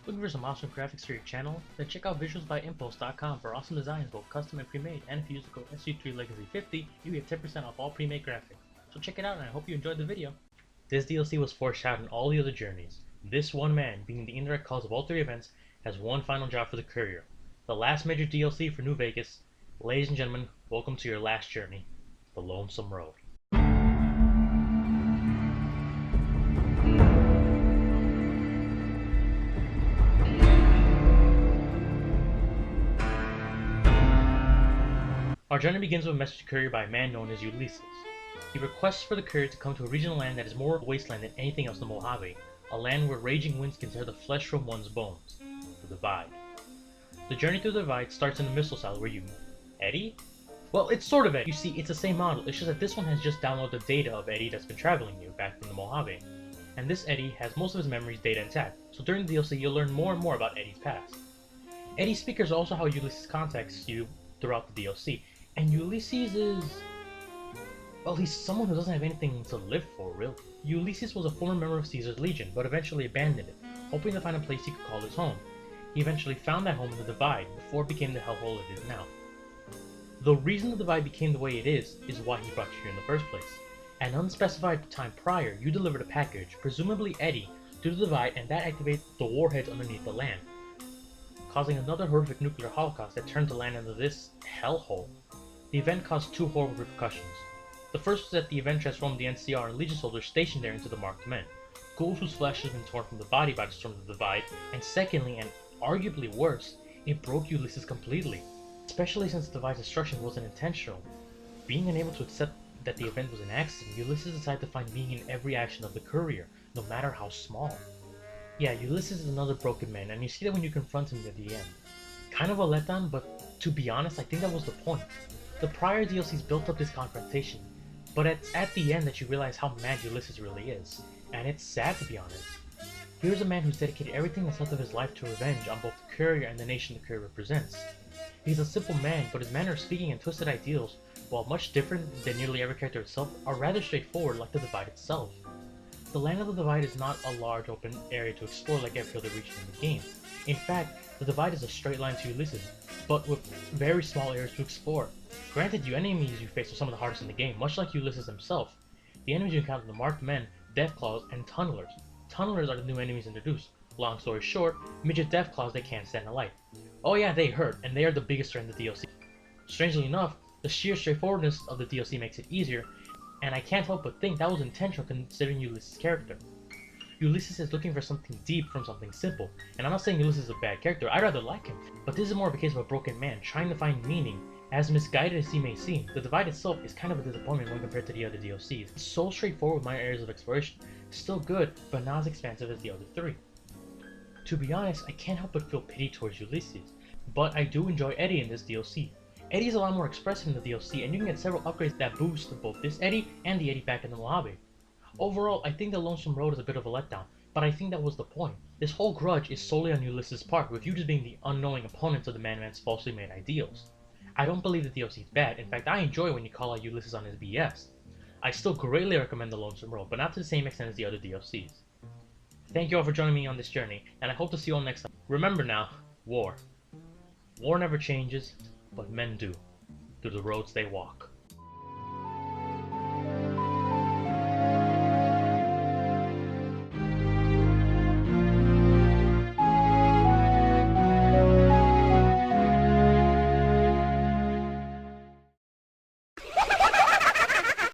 Looking for some awesome graphics for your channel? Then check out visualsbyimpulse.com for awesome designs both custom and pre-made, and if you use the code Su3Legacy50, you get 10% off all pre-made graphics. So check it out and I hope you enjoyed the video. This DLC was foreshadowed in all the other journeys. This one man, being the indirect cause of all three events, has one final job for the courier. The last major DLC for New Vegas. Ladies and gentlemen, welcome to your last journey, the Lonesome Road. Our journey begins with a message courier by a man known as Ulysses. He requests for the courier to come to a regional land that is more a wasteland than anything else in the Mojave, a land where raging winds can tear the flesh from one's bones, the Divide. The journey through the Divide starts in the Missile Cell where you meet Eddie? Well, it's sort of Eddie. You see, it's the same model, it's just that this one has just downloaded the data of Eddie that's been traveling you back from the Mojave. And this Eddie has most of his memories data intact, so during the DLC you'll learn more and more about Eddie's past. Eddie's speakers are also how Ulysses contacts you throughout the DLC. And Ulysses is... well, he's someone who doesn't have anything to live for, really. Ulysses was a former member of Caesar's Legion, but eventually abandoned it, hoping to find a place he could call his home. He eventually found that home in the Divide, before it became the hellhole it is now. The reason the Divide became the way it is why he brought you here in the first place. At an unspecified time prior, you delivered a package, presumably Eddie, to the Divide, and that activated the warheads underneath the land, causing another horrific nuclear holocaust that turned the land into this hellhole. The event caused two horrible repercussions. The first was that the event transformed the NCR and Legion soldiers stationed there into the marked men, ghouls whose flesh has been torn from the body by the storm of the Divide, and secondly, and arguably worse, it broke Ulysses completely, especially since the Divide's destruction wasn't intentional. Being unable to accept that the event was an accident, Ulysses decided to find meaning in every action of the courier, no matter how small. Yeah, Ulysses is another broken man, and you see that when you confront him at the end. Kind of a letdown, but to be honest, I think that was the point. The prior DLCs built up this confrontation, but it's at the end that you realize how mad Ulysses really is, and it's sad to be honest. Here's a man who's dedicated everything that's left of his life to revenge on both the courier and the nation the courier represents. He's a simple man, but his manner of speaking and twisted ideals, while much different than nearly every character itself, are rather straightforward like the Divide itself. The land of the Divide is not a large open area to explore like every other region in the game. In fact, the Divide is a straight line to Ulysses, but with very small areas to explore. Granted, the enemies you face are some of the hardest in the game, much like Ulysses himself. The enemies you encounter are the Marked Men, Deathclaws, and Tunnelers. Tunnelers are the new enemies introduced. Long story short, midget Deathclaws they can't stand the light. Oh yeah, they hurt, and they are the biggest threat in the DLC. Strangely enough, the sheer straightforwardness of the DLC makes it easier, and I can't help but think that was intentional considering Ulysses' character. Ulysses is looking for something deep from something simple, and I'm not saying Ulysses is a bad character, I'd rather like him, but this is more of a case of a broken man trying to find meaning. As misguided as he may seem, the Divide itself is kind of a disappointment when compared to the other DLCs. It's so straightforward with minor areas of exploration, still good, but not as expansive as the other three. To be honest, I can't help but feel pity towards Ulysses, but I do enjoy Eddie in this DLC. Eddie is a lot more expressive in the DLC, and you can get several upgrades that boost both this Eddie and the Eddie back in the Mojave. Overall, I think the Lonesome Road is a bit of a letdown, but I think that was the point. This whole grudge is solely on Ulysses' part, with you just being the unknowing opponents of the man's falsely made ideals. I don't believe the DLC is bad, in fact I enjoy when you call out Ulysses on his BS. I still greatly recommend the Lonesome Road, but not to the same extent as the other DLCs. Thank you all for joining me on this journey, and I hope to see you all next time. Remember now, war. War never changes, but men do, through the roads they walk.